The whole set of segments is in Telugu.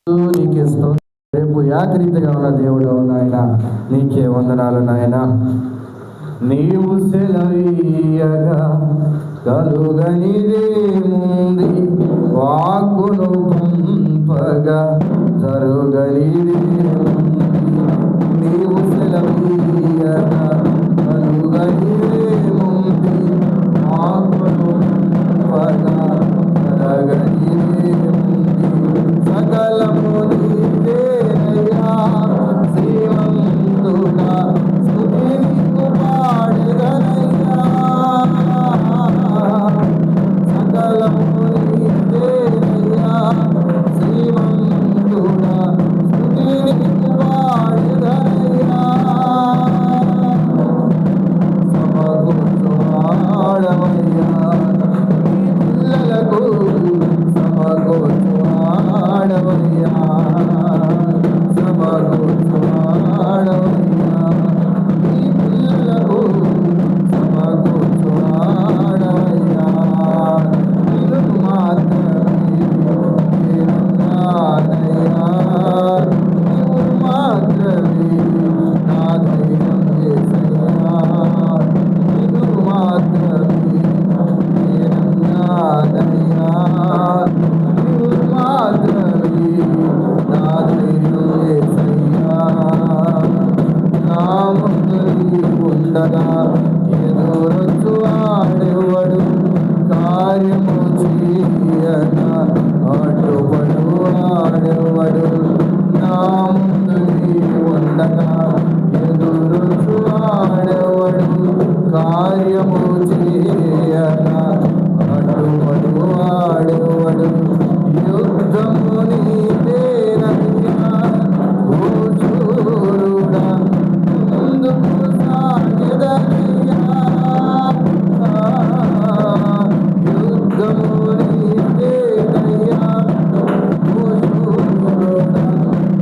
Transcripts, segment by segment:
నీకే స్తోత్రం. రేపు ఏకరీతిగా ఉన్న దేవుడు నాయన, నీకే వందనాలు నాయన. నీవు సెలవీయగా కలుగనిదేముంది, వాక్కును పంపగా జరుగనిదేముంది. నీవు సెలవీయగా కలుగనిదేముంది, వాక్కును పంపగా జరగనిదేముంది. సకలము నీవేనయ్యా, శ్రీమంతుడా స్తుతి నీకు పాడెదనయ్యా. సకలము నీవేనయ్యా, శ్రీమంతుడా స్తుతి నీకు పాడెదనయ్యా. సమకూర్చువాడవయ్యా నీ పిల్లలకు, సమకూర్చువాడవయ్యా, సమకూర్చువాడవయ్యా నీ పిల్లలకు, సమకూర్చువాడవయ్యా. నిన్ను మాత్రమే నేనన్నానయ్యా, నీవు మాత్రమే నా ధైర్యం యేసయ్యా. నిన్ను మాత్రమే నేనన్నానయ్యా, నీవు మాత్రమే నా ధైర్యం యేసయ్యా. నా ముందు నీవుండగా ఎదురొచ్చు వాడెవడు, కార్యము చేయక అడ్డుపడు వాడెవడు. నా ముందు నీవుండగా ఎదురొచ్చు వాడెవడు, కార్యము చేయక అడ్డుపడు వాడెవడు. యుద్ధము నీదేనయ్యా, ఓ శూరుడా ముందుకు సాగెదనయ్యా. యుద్ధము నీదేనయ్యా, ఓ శూరుడా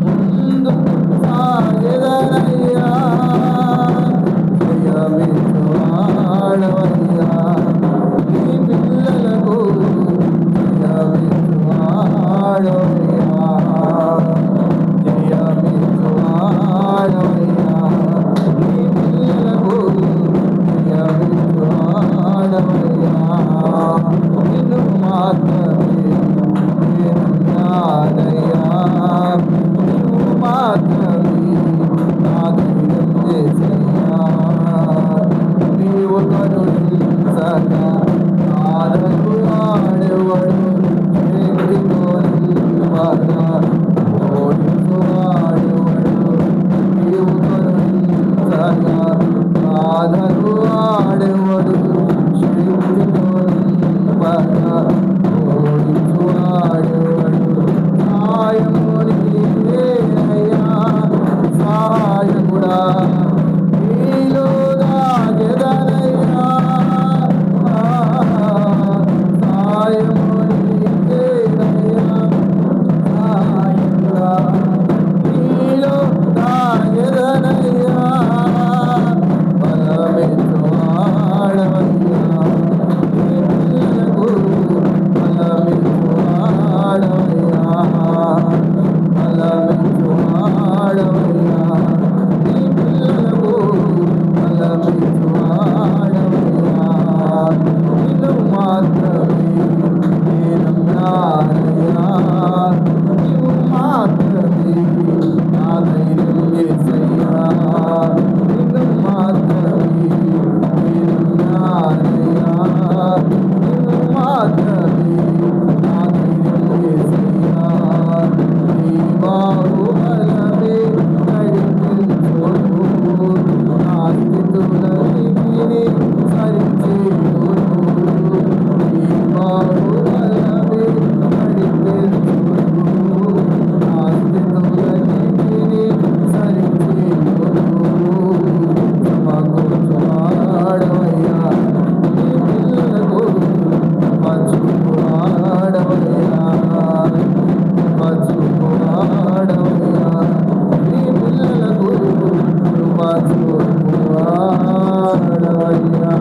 ముందుకు సాగెదనయ్యా. జయమిచ్చువాడవయ్యా నీ పిల్లలకు, జయమిచ్చువాడవయ్యా, జయమిచ్చువాడవయ్యా నీ పిల్లలకు, జయమిచ్చువాడవయ్యా. నిన్ను మాత్రమే నేనన్నానయ్యా, నీవు మాత్రమే నా ధైర్యం యేసయ్యా. నీవు కరుణించక ఆదకు వాడెవడు, శక్తితో నింపగా ఓడించు వాడెవడు. నీవు కరుణించక ఆదకు వాడెవడు, శక్తితో నింపగా ఓడించు వాడెవడు. సాయము నీవేనయ్యా, సహాయకుడా నీలో దాగెదనయ్యా. సాయము నీవేనయ్యా, సహాయకుడా నీలో దాగెదనయ్యా. బలమెచ్చువాడవయ్యా నీ పిల్లలకు, బలమెచ్చువాడవయ్యా, బలమెచ్చువాడవయ్యా నీ పిల్లలకు, బలమెచ్చువాడవయ్యా. నిన్ను మాత్రమే నేనన్నానయ్యా, నీవు మాత్రమే నా ధైర్యం యేసయ్యా. నిన్ను మాత్రమే నేనన్నానయ్యా, నీవు మాత్రమే నా ధైర్యం యేసయ్యా. నీ బాహుబలమే నడిపించును, నా స్థితులన్నిటినీ సరిచేయును. నీ బాహుబలమే నడిపించును, నా స్థితులన్నిటినీ సరిచేయును. సమకూర్చువాడవయ్యా నీ పిల్లలకు, సమకూర్చువాడవయ్యా, సమకూర్చువాడవయ్యా నీ పిల్లలకు, సమకూర్చువాడవయ్యా.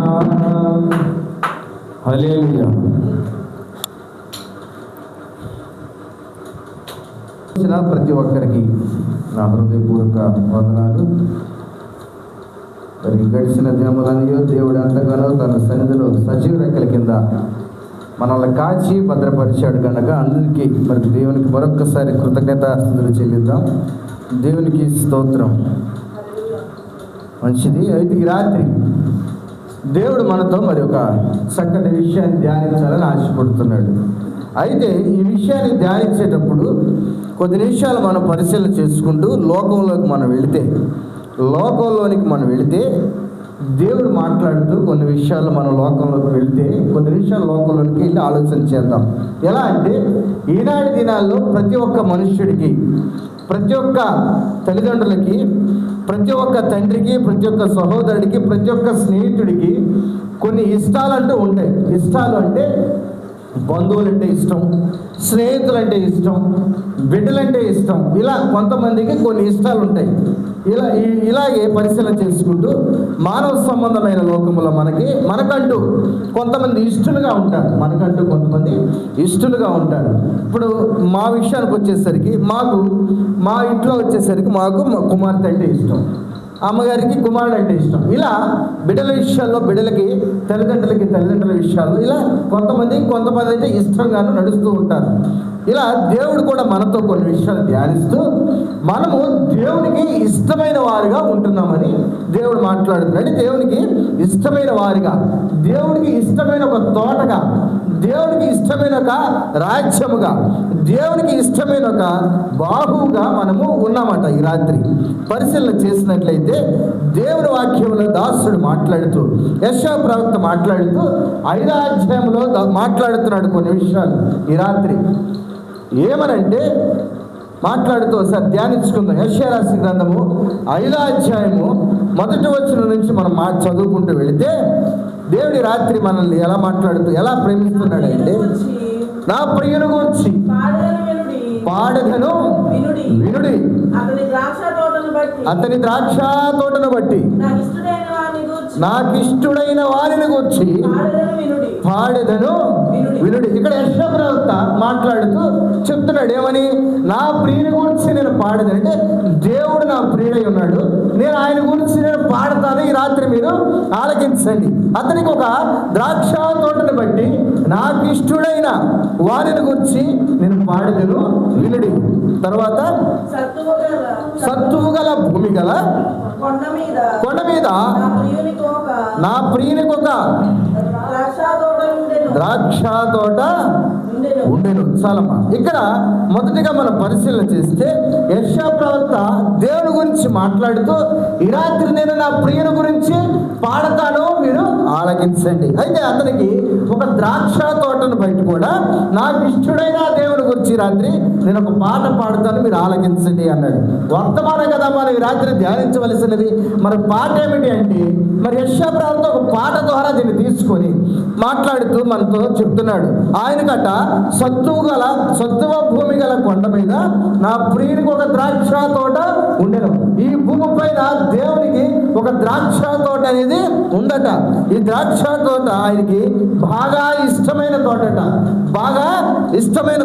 హల్లెలూయా. వచ్చిన ప్రతి ఒక్కరికి నా హృదయపూర్వక వందనాలు. మరి గడిచిన దినములనియో దేవుడు ఎంతగానో తన సన్నిధిలో సజీవ రెక్కల కింద మనల్ని కాచి భద్రపరిచాడు కనుక అందరికీ మరి దేవునికి మరొక్కసారి కృతజ్ఞతాస్తుతులు చెల్లిద్దాం. దేవునికి స్తోత్రం. మంచిది. అయితే ఈ రాత్రి దేవుడు మనతో మరి ఒక చక్కటి విషయాన్ని ధ్యానించాలని ఆశపడుతున్నాడు. అయితే ఈ విషయాన్ని ధ్యానించేటప్పుడు కొద్ది నిమిషాలు మనం పరిశీలన చేసుకుంటూ లోకంలోకి మనం వెళితే దేవుడు మాట్లాడుతూ కొన్ని విషయాలు మనం లోకంలోకి వెళితే కొద్ది నిమిషాలు లోకంలోకి వెళ్ళి ఆలోచన చేద్దాం. ఎలా అంటే ఈనాటి దినాల్లో ప్రతి ఒక్క మనుష్యుడికి, ప్రతి ఒక్క తల్లిదండ్రులకి, ప్రతి ఒక్క తండ్రికి, ప్రతి ఒక్క సహోదరుడికి, ప్రతి ఒక్క స్నేహితుడికి కొన్ని ఇష్టాలు అంటూ ఉంటాయి. ఇష్టాలు అంటే బంధువులంటే ఇష్టం, స్నేహితులంటే ఇష్టం, బిడ్డలంటే ఇష్టం. ఇలా కొంతమందికి కొన్ని ఇష్టాలు ఉంటాయి. ఇలాగే పరిశీలన చేసుకుంటూ మానవ సంబంధమైన లోకంలో మనకంటూ కొంతమంది ఇష్టలుగా ఉంటారు. ఇప్పుడు మా విషయానికి వచ్చేసరికి మా ఇంట్లో వచ్చేసరికి మాకు కుమార్తె అంటే ఇష్టం, అమ్మగారికి కుమారుడు అంటే ఇష్టం. ఇలా బిడ్డల విషయాల్లో బిడ్డలకి, తల్లిదండ్రుల విషయాల్లో ఇలా కొంతమంది అయితే ఇష్టంగాను నడుస్తూ ఉంటారు. ఇలా దేవుడు కూడా మనతో కొన్ని విషయాలు ధ్యానిస్తూ మనము దేవునికి ఇష్టమైన వారిగా ఉంటున్నామని దేవుడు మాట్లాడుతున్నాడు. దేవునికి ఇష్టమైన వారిగా, దేవుడికి ఇష్టమైన ఒక తోటగా, దేవునికి ఇష్టమైన ఒక రాజ్యముగా, దేవునికి ఇష్టమైన ఒక బాహువుగా మనము ఉన్నామట. ఈ రాత్రి పరిశీలన చేసినట్లయితే దేవుని వాక్యంలో దాసుడు మాట్లాడుతూ, యెషయా ప్రవక్త మాట్లాడుతూ 5వ అధ్యాయంలో మాట్లాడుతున్నాడు కొన్ని విషయాలు. ఈ రాత్రి ఏమనంటే మాట్లాడుతూ ఒకసారి ధ్యానించుకుందాం. యెషయా రాసిన గ్రంథము 5వ అధ్యాయము 1వ వచనం నుంచి మనం చదువుకుంటూ వెళితే దేవుడి రాత్రి మనల్ని ఎలా ప్రేమిస్తున్నాడంటే, నా ప్రియుని గురించి పాడెదను వినుడి, అతని ద్రాక్ష తోటను బట్టి నాకిష్టుడైన వారిని గురించి పాడెదను వినుడి. ఇక్కడ యెషయా ప్రవక్త మాట్లాడుతూ చెప్తున్నాడు ఏమని, నా ప్రియుని గురించి నేను పాడేదని. అంటే దేవుడు నా ప్రియుడై ఉన్నాడు, నేను ఆయన గురించి నేను పాడతాను. ఈ రాత్రి మీరు ఆలకించండి. అతనికి ఒక ద్రాక్ష తోటను బట్టి నాకు ఇష్టడైన వారిని గురించి నేను పాడేదను వినుడి. తర్వాత సత్తువు గల భూమి గల కొండ మీద నా ప్రియునికి ఒక ద్రాక్ష తోట ఉండెను. చాలమ్మా. ఇక్కడ మొదటిగా మనం పరిశీలన చేస్తే యెషయా ప్రవక్త దేవుని గురించి మాట్లాడుతూ ఈ రాత్రి నేను నా ప్రియుని గురించి పాడతాను, మీరు ఆలకించండి. అయితే అతనికి ఒక ద్రాక్ష తోటను బయట కూడా నాకు ఇష్టడైన దేవుని గురించి రాత్రి నేను ఒక పాట పాడతాను, మీరు ఆలకించండి అన్నాడు. వర్తమానం కదా మనం ఈ రాత్రి ధ్యానించవలసినది. మరి పాట ఏమిటి అంటే, మరి యెషయా ప్రవక్త ఒక పాట ద్వారా దీన్ని తీసుకొని మాట్లాడుతూ మనతో చెప్తున్నాడు. ఆయనకట సత్తువ భూమి గల కొండ మీద నా ప్రియునికి ఒక ద్రాక్ష తోట ఉండెను. ఈ భూమి పైన దేవునికి ఒక ద్రాక్ష తోట అనేది ఉందట. ఈ ద్రాక్ష తోట ఆయనకి బాగా ఇష్టమైన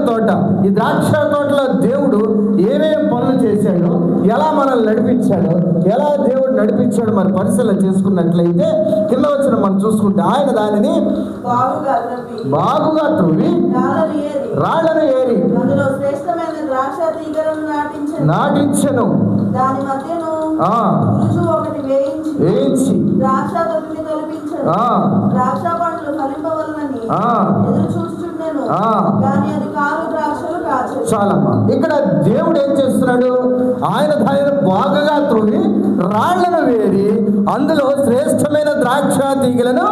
తోట. ఈ ద్రాక్ష తోటలో దేవుడు ఏమేం పనులు చేశాడో, ఎలా మనల్ని నడిపించాడో, ఎలా దేవుడు నడిపించాడు మరి పరిశీలన చేసుకున్నట్లయితే కింద వచ్చిన మనం చూసుకుంటే ఆయన దానిని బాగుగా త్రువి రాళ్లను ఏరి నాటించెను. వేయించి చాలమ్మా. ఇక్కడ దేవుడు ఏం చేస్తున్నాడు, ఆయన దానిని బాగుగా త్రువి రాళ్లను వేరి అందులో శ్రేష్టమైన ద్రాక్ష తీగలను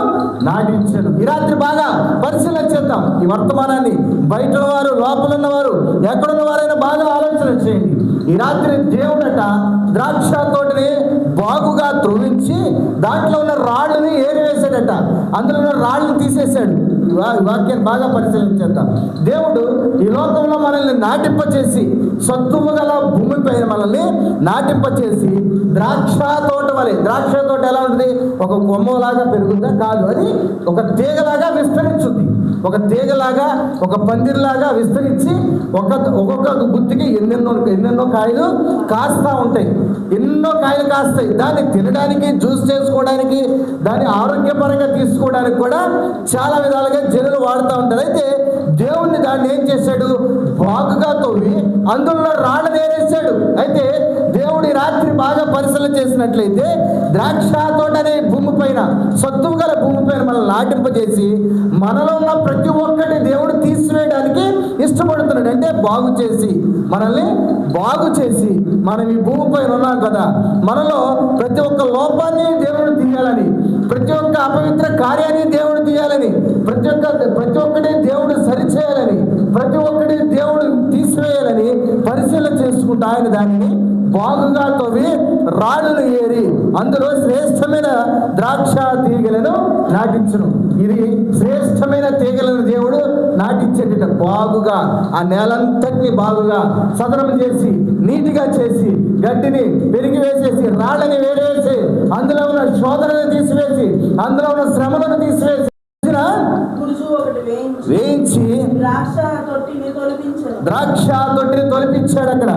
నాటించాను. ఈ రాత్రి బాగా పరిశీలన చేద్దాం ఈ వర్తమానాన్ని. బయట వారు, లోపల ఉన్నవారు, ఎక్కడున్న వారైనా బాగా ఆలోచన చేయండి. ఈ రాత్రి దేవుడట ద్రాక్ష తోటని బాగుగా త్రువించి దాంట్లో ఉన్న రాళ్ళని ఏరివేశాడట. అందులో ఉన్న రాళ్ళని తీసేశాడు. వాక్యాన్ని బాగా పరిశీలించేద్దాం. దేవుడు ఈ లోకంలో మనల్ని నాటింపచేసి సత్తువు గల భూమిపైన మనల్ని నాటింపచేసి ద్రాక్ష తోట వలె, ద్రాక్ష తోట ఎలా ఉంటుంది? ఒక కొమ్మలాగా పెరుగుద్దా? కాదు, అది ఒక తీగలాగా విస్తరించుద్ది. ఒక తీగలాగా, ఒక పందిరిలాగా విస్తరించి ఒక్కొక్క గుత్తికి ఎన్నెన్నో కాయలు కాస్తా ఉంటాయి. ఎన్నో కాయలు కాస్తాయి. దాన్ని తినడానికి, జ్యూస్ చేసుకోవడానికి, దాన్ని ఆరోగ్యపరంగా తీసుకోవడానికి కూడా చాలా విధాలుగా జనులు వాడుతూ ఉంటారు. అయితే దేవుణ్ణి దాన్ని ఏం చేశాడు? బాగుగా తవ్వి అందులో రాళ్ళు నేరేశాడు. అయితే దేవుడి రాత్రి బాగా పరిశీలన చేసినట్లయితే ద్రాక్ష తోట అనే భూమిపైన, సత్తువు గల భూమిపైన మనల్ని నాటింపజేసి మనలో ఉన్న ప్రతి ఒక్కటి దేవుడు తీసివేయడానికి ఇష్టపడుతున్నాడు. అంటే బాగు చేసి, మనల్ని బాగు చేసి, మనం ఈ భూమిపైన ఉన్నాం కదా, మనలో ప్రతి ఒక్క లోపాన్ని దేవుడు తీయాలని, ప్రతి ఒక్క అపవిత్ర కార్యాన్ని దేవుడు తీయాలని, ప్రతి ఒక్కటి దేవుడు సరిచేయాలని, ప్రతి ఒక్కటి దేవుడు తీసివేయాలని పరిశీలన చేసుకుంటూ ఆయన దానిని బాగుగా తవ్వి రాళ్ళను ఏరి అందులో శ్రేష్టమైన ద్రాక్ష తీగలను నాటించును. ఇది శ్రేష్టమైన తీగలను దేవుడు నాటించేట బాగుగా ఆ నేలంతటిని బాగుగా సదనం చేసి, నీటిగా చేసి, గడ్డిని పెరిగి వేసేసి, రాళ్ళని వేరేసి, అందులో ఉన్న శోధనను తీసివేసి, అందులో ఉన్న శ్రమలను తీసివేసి వేయించి ద్రాక్ష తొట్టిని తొలిపించాడు. అక్కడ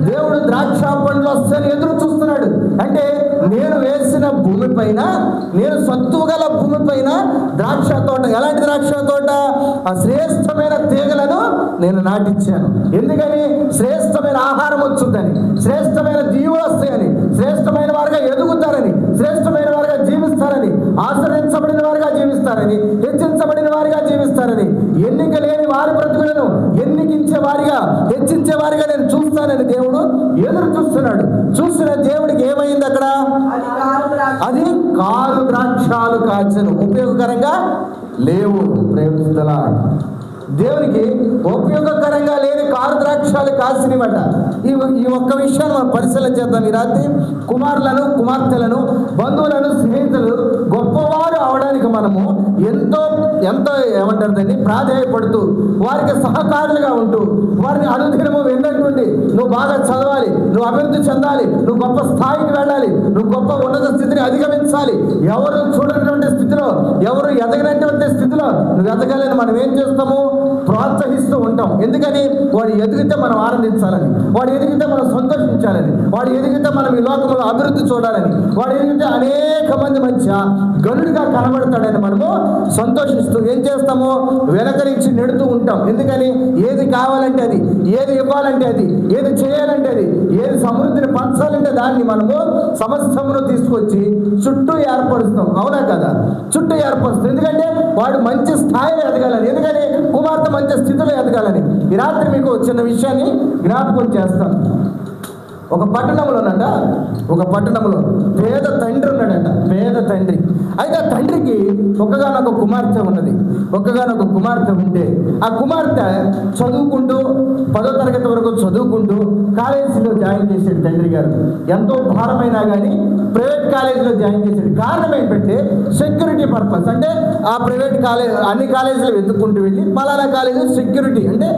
దేవుడు ద్రాక్ష పండ్లు వస్తాయని ఎదురు చూస్తున్నాడు. అంటే నేను వేసిన భూమిపైన, నేను సత్తువు గల భూమిపైన ద్రాక్ష తోట, ఎలాంటి ద్రాక్ష తోట? ఆ శ్రేష్టమైన తీగలను నేను నాటించాను. ఎందుకని? శ్రేష్టమైన ఆహారం వచ్చుద్దని, శ్రేష్టమైన దీవులు వస్తాయని, శ్రేష్టమైన వారుగా ఎదుగుతారని, శ్రేష్టమైన వారుగా జీవిస్తారని, ఆశ్రయించబడిన వారుగా జీవిస్తారని, హెచ్చించబడిన వారిగా జీవిస్తారని, ఎన్నిక లేని వారి బ్రతుకులను ఎన్నికించే వారిగా, హెచ్చించే వారిగా నేను చూస్తానని దేవుడు ఎదురు చూస్తున్నాడు. చూసిన దేవుడికి ఏమైంది అక్కడ? అది కారు ద్రాక్షాలు కాచను, ఉపయోగకరంగా లేవు. ప్రేమిస్తున్నా, దేవునికి ఉపయోగకరంగా లేని కారు ద్రాక్షాలు కాసినవట. ఈ ఒక్క విషయాన్ని మనం పరిశీలన చేద్దాం ఈ రాత్రి. కుమారులను, కుమార్తెలను, బంధువులను, స్నేహితులు గొప్పవారు అవడానికి మనము ఎంతో ఏమంటారు దాన్ని, ప్రాధాన్యపడుతూ వారికి సహకారులుగా ఉంటూ వారిని అనుదినము వెన్నట్టుండి నువ్వు బాగా చదవాలి, నువ్వు అభివృద్ధి చెందాలి, నువ్వు గొప్ప స్థాయికి వెళ్ళాలి, నువ్వు గొప్ప ఉన్నత స్థితిని అధిగమించాలి, ఎవరు చూడనటువంటి స్థితిలో, ఎవరు ఎదగనటువంటి స్థితిలో నువ్వు ఎదగాలని మనం ఏం చేస్తాము? ప్రోత్సహిస్తూ ఉంటాం. ఎందుకని? వాడు ఎదిగితే మనం ఆనందించాలని, వాడు ఎదిగితే మనం సంతోషించాలని, వాడు ఎదిగితే మనం ఈ లోకంలో అభివృద్ధి చూడాలని, వాడు ఎదిగితే అనేక మంది మధ్య గనుడిగా కనబడతాడని మనము సంతోషిస్తూ ఏం చేస్తాము? వెనకరించి నెడుతూ ఉంటాం. ఎందుకని? ఏది కావాలంటే అది, ఏది ఇవ్వాలంటే అది, ఏది చేయాలంటే అది, ఏది సమృద్ధిని పంచాలంటే దాన్ని మనము సమస్తమును తీసుకొచ్చి చుట్టూ ఏర్పరుస్తాం. అవునా కదా? చుట్టూ ఏర్పరుస్తాం. ఎందుకంటే వాడు మంచి స్థాయిలో ఎదగాలని, ఎందుకని? కుమార్తె మంచి స్థితిలో ఎదగాలని. ఈ రాత్రి మీకు చిన్న విషయాన్ని జ్ఞాపకం చేస్తాను. ఒక పట్టణంలో పేద తండ్రి ఉన్నాడట, పేద తండ్రి. అయితే ఆ తండ్రికి ఒక్కగానొక కుమార్తె ఉన్నది. ఒక్కగానొక కుమార్తె ఉంటే ఆ కుమార్తె చదువుకుంటూ 10వ తరగతి వరకు చదువుకుంటూ కాలేజీలో జాయిన్ చేసాడు తండ్రి గారు. ఎంతో భారమైనా కానీ ప్రైవేట్ కాలేజీలో జాయిన్ చేసాడు. కారణం ఏంటంటే సెక్యూరిటీ పర్పస్. అంటే ఆ ప్రైవేట్ కాలేజ్ అన్ని కాలేజీలు వెతుక్కుంటూ వెళ్ళి పలానా కాలేజీ సెక్యూరిటీ అంటే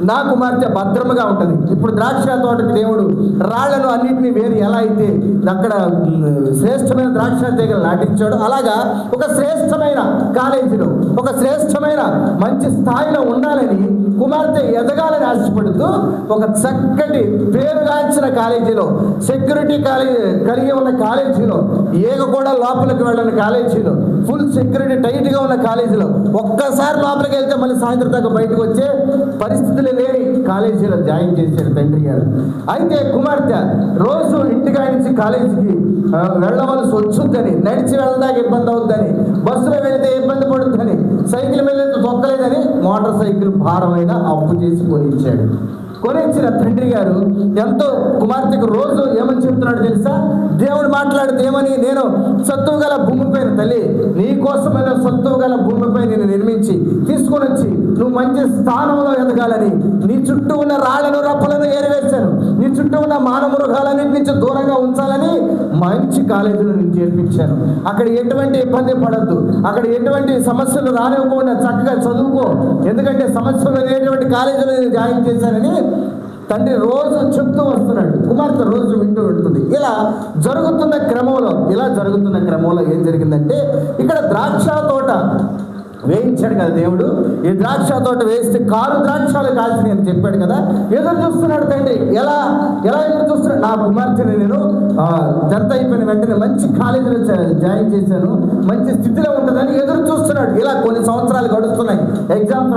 నా కుమార్తె భద్రముగా ఉంటుంది. ఇప్పుడు ద్రాక్ష తోటకి దేవుడు రాళ్లను అన్నింటినీ వేరు ఎలా అయితే అక్కడ శ్రేష్టమైన ద్రాక్ష తీగలు నాటించాడు, అలాగా ఒక శ్రేష్టమైన కాలేజీలో, ఒక శ్రేష్టమైన మంచి స్థాయిలో ఉండాలని కుమార్తె ఎదగాలని ఆశపడుతూ ఒక చక్కటి పేరుగాంచిన కాలేజీలో, సెక్యూరిటీ కలిగి ఉన్న కాలేజీలో, ఏక కూడా లోపలికి వెళ్ళని కాలేజీలో, ఫుల్ సెక్యూరిటీ టైట్గా ఉన్న కాలేజీలో, ఒక్కసారి లోపలికి వెళ్తే మళ్ళీ సాయంత్రం దాకా బయటకు వచ్చే పరిస్థితులు లేని కాలేజీలో జాయిన్ చేశారు తండ్రి గారు. అయితే కుమార్తె రోజు ఇంటికా నుంచి కాలేజీకి వెళ్ళవలసి వచ్చుద్దని, నడిచి వెళ్ళడానికి ఇబ్బంది అవుద్దని, బస్సులో వెళితే ఇబ్బంది పడుద్దని, సైకిల్ మీద తొక్కలేదని మోటార్ సైకిల్ భారమైన అప్పు చేసి కొనిచ్చాడు. కొనిచ్చిన తండ్రి గారు ఎంతో కుమార్తెకు రోజు ఏమని చెప్తున్నాడు తెలుసా? దేవుడు మాట్లాడితే ఏమని, నేను సత్తువు గల భూమిపైన తల్లి నీ కోసమైన సత్తువు గల భూమిపై నేను నిర్మించి తీసుకొని వచ్చి నువ్వు మంచి స్థానంలో ఎదగాలని, నీ చుట్టూ ఉన్న రాళ్లను రప్పలను ఏరివేశాను, నీ చుట్టూ ఉన్న మానవ మృగాలన్నింటి నుంచి దూరంగా ఉంచాలని మంచి కాలేజీలో నేను చేర్పించాను. అక్కడ ఎటువంటి ఇబ్బంది పడద్దు, అక్కడ ఎటువంటి సమస్యలు రానివ్వకుండా చక్కగా చదువుకో, ఎందుకంటే సమస్యలు లేనటువంటి కాలేజీలో నేను జాయిన్ చేశానని తండ్రి రోజు చెప్తూ వస్తున్నాడు. కుమార్తె రోజు వింటూ ఉంటుంది. ఇలా జరుగుతున్న క్రమంలో ఏం జరిగిందంటే, ఇక్కడ ద్రాక్ష తోట వేయించాడు కదా దేవుడు. ఈ ద్రాక్ష తోట వేస్తే కారు ద్రాక్షాలు కాల్చినాయి అని చెప్పాడు కదా. ఎదురు చూస్తున్నాడు తండ్రి. ఎలా ఎదురు చూస్తున్నాడు? నా కుమార్తెని నేను 10th అయిపోయిన వెంటనే మంచి కాలేజీలో జాయిన్ చేశాను, మంచి స్థితిలో ఉంటుందని ఎదురు చూస్తున్నాడు. ఇలా కొన్ని సంవత్సరాలు గడుస్తున్నాయి. ఎగ్జామ్స్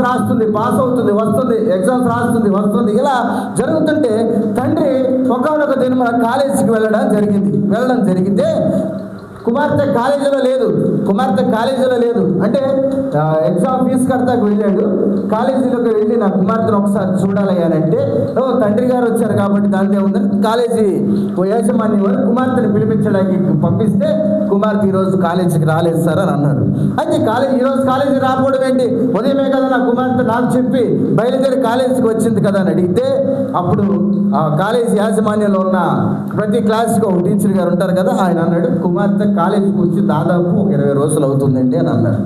రాస్తుంది, పాస్ అవుతుంది, వస్తుంది, ఎగ్జామ్స్ రాస్తుంది, వస్తుంది. ఇలా జరుగుతుంటే తండ్రి ఒకనొక దిన కాలేజీకి వెళ్ళడం జరిగితే కుమార్తె కాలేజీలో లేదు. అంటే ఎగ్జామ్ ఫీజు కడతాకు వెళ్ళాడు. కాలేజీలోకి వెళ్ళి నా కుమార్తెను ఒకసారి చూడాలయ్యానంటే, తండ్రి గారు వచ్చారు కాబట్టి దాంట్లో ఉందని కాలేజీ యాజమాన్యం వారు కుమార్తెను పిలిపించడానికి పంపిస్తే, కుమార్తె ఈరోజు కాలేజీకి రాలేదు సార్ అని అన్నారు. అయితే ఈరోజు కాలేజీకి రాకపోవడం ఏంటి? ఉదయమే కదా నా కుమార్తె నాకు చెప్పి బయలుదేరి కాలేజీకి వచ్చింది కదా అని అడిగితే, అప్పుడు ఆ కాలేజీ యాజమాన్యంలో ఉన్న ప్రతి క్లాస్కి ఒక టీచర్ గారు ఉంటారు కదా, ఆయన అన్నాడు, కుమార్తె కాలేజీకి వచ్చి దాదాపు ఒక 20 రోజులు అవుతుందండి అని అన్నారు.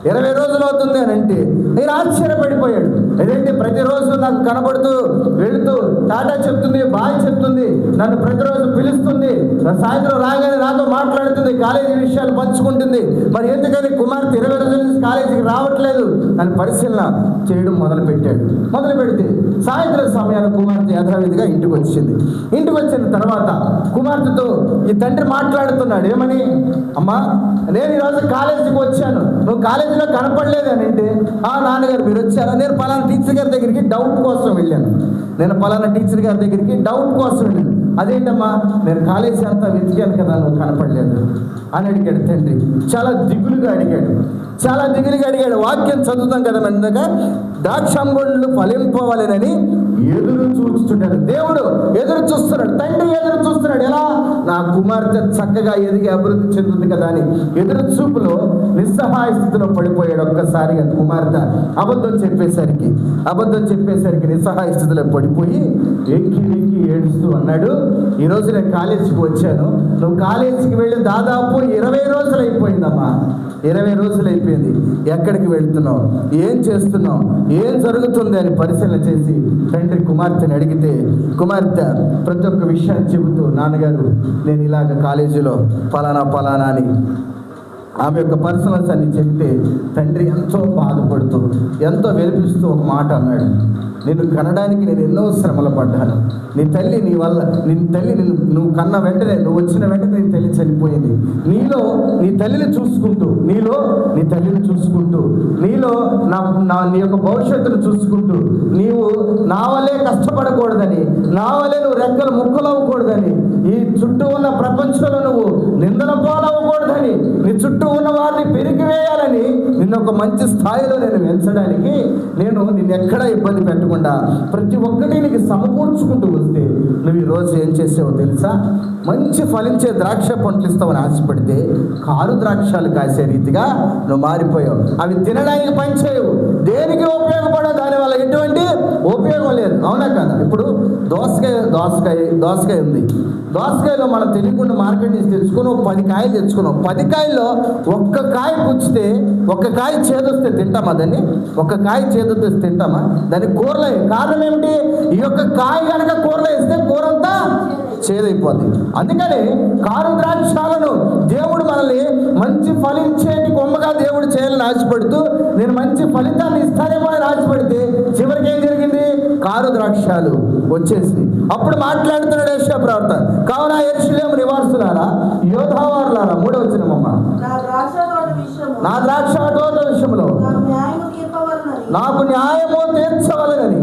20 రోజులు అవుతుంది అని అంటే నేను ఆశ్చర్యపడిపోయాడు. ఏదంటే ప్రతిరోజు నాకు కనబడుతూ వెళుతూ టాటా చెప్తుంది, బాయ్ చెప్తుంది, నన్ను ప్రతిరోజు పిలుస్తుంది, సాయంత్రం రాగానే నాతో మాట్లాడుతుంది, కాలేజీ విషయాలు పంచుకుంటుంది. మరి ఎందుకని కుమార్తె 20 రోజుల నుంచి కాలేజీకి రావట్లేదు అని పరిశీలన చేయడం మొదలు పెడితే సాయంత్రం సమయాన్ని కుమార్తె యథావిధిగా ఇంటికి వచ్చిన తర్వాత కుమార్తెతో ఈ తండ్రి మాట్లాడుతున్నాడు. ఏమని? అమ్మా, నేను ఈరోజు కాలేజీకి వచ్చాను, నువ్వు కాలేజీలో కనపడలేదు అని అంటే, నాన్నగారు మీరు వచ్చారా? నేను పలానా టీచర్ గారి దగ్గరికి డౌట్ కోసం వెళ్ళాను. అదేంటమ్మా, నేను కాలేజీ అంతా వెతికాను కదా, నువ్వు కనపడలేదు అని అడిగాడు తండ్రి. చాలా దిగులుగా అడిగాడు. వాక్యం చదువుతాం కదా మందగా, ద్రాక్షంబళ్ళు ఫలింపవాలని ఎదురు చూస్తున్నాడు. దేవుడు ఎదురు చూస్తున్నాడు, తండ్రి ఎదురు చూస్తున్నాడు. ఎలా? నా కుమార్తె చక్కగా ఎదిగి అభివృద్ధి చెందుతుంది కదా అని ఎదురు చూపులో నిస్సహాయ స్థితిలో పడిపోయాడు. ఒక్కసారిగా కుమార్తె అబద్ధం చెప్పేసరికి నిస్సహాయ స్థితిలో పడిపోయి ఎక్కి ఏడుస్తూ అన్నాడు, ఈరోజు నేను కాలేజీకి వచ్చాను, నువ్వు కాలేజీకి వెళ్ళి దాదాపు 20 రోజులు అయిపోయిందమ్మా, 20 రోజులు అయిపోయింది. ఎక్కడికి వెళ్తున్నావు, ఏం చేస్తున్నావు, ఏం జరుగుతుంది అని పరిశీలన చేసి తండ్రి కుమార్తెని అడిగితే, కుమార్తె ప్రతి ఒక్క విషయాన్ని చెబుతూ, నాన్నగారు నేను ఇలాగ కాలేజీలో పలానా అని ఆమె యొక్క పర్సనల్స్ అన్ని చెప్తే తండ్రి ఎంతో బాధపడుతూ ఎంతో వెలిపిస్తూ ఒక మాట అన్నాడు, నిన్ను కనడానికి నేను ఎన్నో శ్రమలు పడ్డాను. నీ తల్లి నువ్వు కన్న వెంటనే, నువ్వు వచ్చిన వెంటనే నీ తల్లి చనిపోయింది. నీలో నీ తల్లిని చూసుకుంటూ నీలో నీ యొక్క భవిష్యత్తును చూసుకుంటూ నీవు నా వల్లే కష్టపడకూడదని, నా వల్లే నువ్వు రెక్కలు ముక్కలవ్వకూడదని, ఈ చుట్టూ ఉన్న ప్రపంచంలో నువ్వు నిందన పాలవ్వకూడదని, నీ చుట్టూ ఉన్న వారిని పెరిగివేయాలని, నిన్ను ఒక మంచి స్థాయిలో నేను పెంచడానికి నేను నిన్ను ఎక్కడా ఇబ్బంది పెట్టకుండా ప్రతి ఒక్కటి నీకు సమకూర్చుకుంటూ వస్తే నువ్వు ఈరోజు ఏం చేసావో తెలుసా? మంచి ఫలించే ద్రాక్ష పంటలు ఇస్తావని ఆశపడితే కారు ద్రాక్షాలు కాసే రీతిగా నువ్వు మారిపోయావు. అవి తినడానికి పనిచేయవు, దేనికి ఉపయోగపడవు, దానివల్ల ఎటువంటి ఉపయోగం లేదు. అవునా కదా? ఇప్పుడు దోసకాయ ఉంది. దోసకాయలో మనం తెలియకుండా మార్కెట్ నుంచి తెచ్చుకుని 10 కాయలు తెచ్చుకున్నాం. 10 కాయల్లో ఒక్క కాయ పుచ్చితే, ఒక్క కాయ చేదొస్తే తింటామా? దాన్ని ఒక్క కాయ చేదొస్తే తింటామా? దాన్ని కూరలో కారణం ఏమిటి? ఈ యొక్క కాయ కనుక కూరలో వేస్తే కూరంతా చేదైపోద్ది. అందుకని కారు ద్రాక్షాలను దేవుడు మనల్ని మంచి ఫలించేటి కొమ్మగా దేవుడు చేయాలని ఆశపడుతూ, నేను మంచి ఫలితాన్ని ఇస్తానేమో అని ఆశపడితే చివరికి ఏం జరిగింది? కారు ద్రాక్షాలు వచ్చేసి అప్పుడు మాట్లాడుతున్నాడు యెషయా ప్రవక్త, కావున యెరూషలేము నివాసులారా, యోధావారులారా, 3వ వచనమమ్మ, నా ద్రాక్ష తోట విషయంలో నాకు న్యాయము తీర్చవలెనని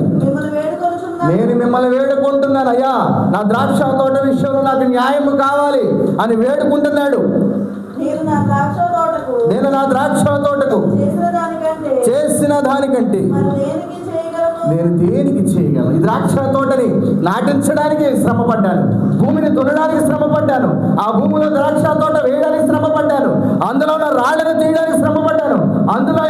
నేను మిమ్మల్ని వేడుకుంటున్నాను. అయ్యా, నా ద్రాక్ష తోట విషయంలో నాకు న్యాయం కావాలి అని వేడుకుంటున్నాడు. నేను నా ద్రాక్ష తోటకు చేసిన దానికంటే నేను దేనికి చేయగలను? ఈ ద్రాక్ష తోటని నాటించడానికి శ్రమ పడ్డాను, భూమిని దున్నడానికి శ్రమ పడ్డాను, ఆ భూమిలో ద్రాక్ష తోట వేయడానికి శ్రమ పడ్డాను, అందులో ఉన్న రాళ్ళను తీయడానికి శ్రమ పడ్డాను, అందులో